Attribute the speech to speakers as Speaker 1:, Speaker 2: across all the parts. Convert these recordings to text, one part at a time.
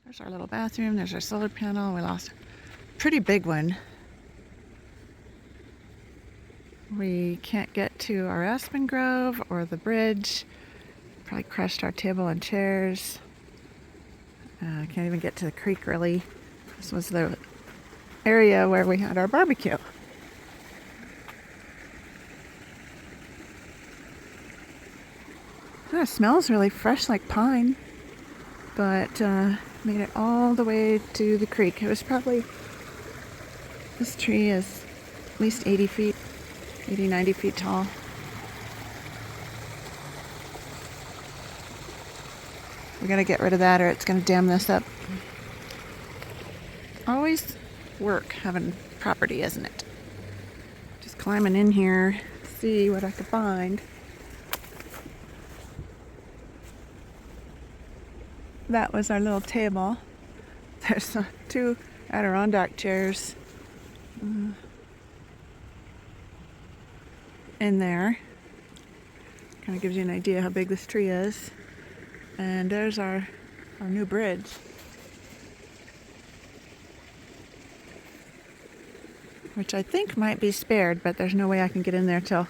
Speaker 1: There's our little bathroom. There's our solar panel. We lost a pretty big one. We can't get to our aspen grove or the bridge. Probably crushed our table and chairs. Can't even get to the creek really. This was the area where we had our barbecue. It smells really fresh like pine, but made it all the way to the creek. It was probably, this tree is at least 80 feet, 80, 90 feet tall. We gotta get rid of that or it's gonna dam this up. Always work having property, isn't it? Just climbing in here, see what I could find. That was our little table. There's 2 Adirondack chairs in there. Kind of gives you an idea how big this tree is. And there's our new bridge. Which I think might be spared, but there's no way I can get in there till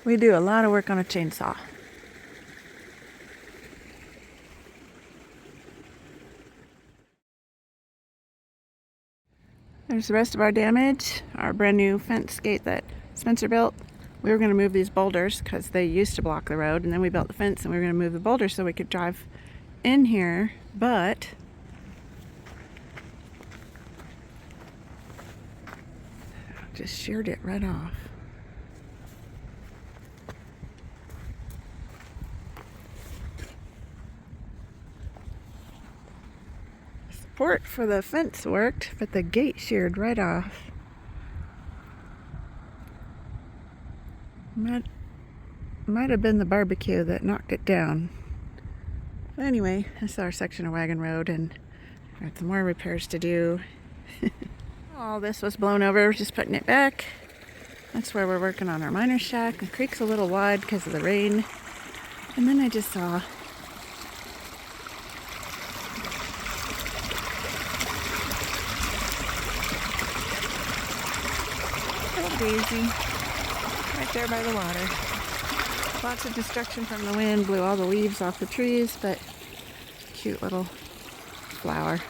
Speaker 1: we do a lot of work on a chainsaw. There's the rest of our damage, our brand new fence gate that Spencer built. We were going to move these boulders because they used to block the road, and then we built the fence and we were going to move the boulders so we could drive in here, but just sheared it right off. Support for the fence worked, but the gate sheared right off. Might have been the barbecue that knocked it down. But anyway, this is our section of Wagon Road, and we got some more repairs to do. All this was blown over, just putting it back. That's where we're working on our miner's shack. The creek's a little wide because of the rain. And then I just saw a daisy right there by the water. Lots of destruction from the wind, blew all the leaves off the trees, but cute little flower.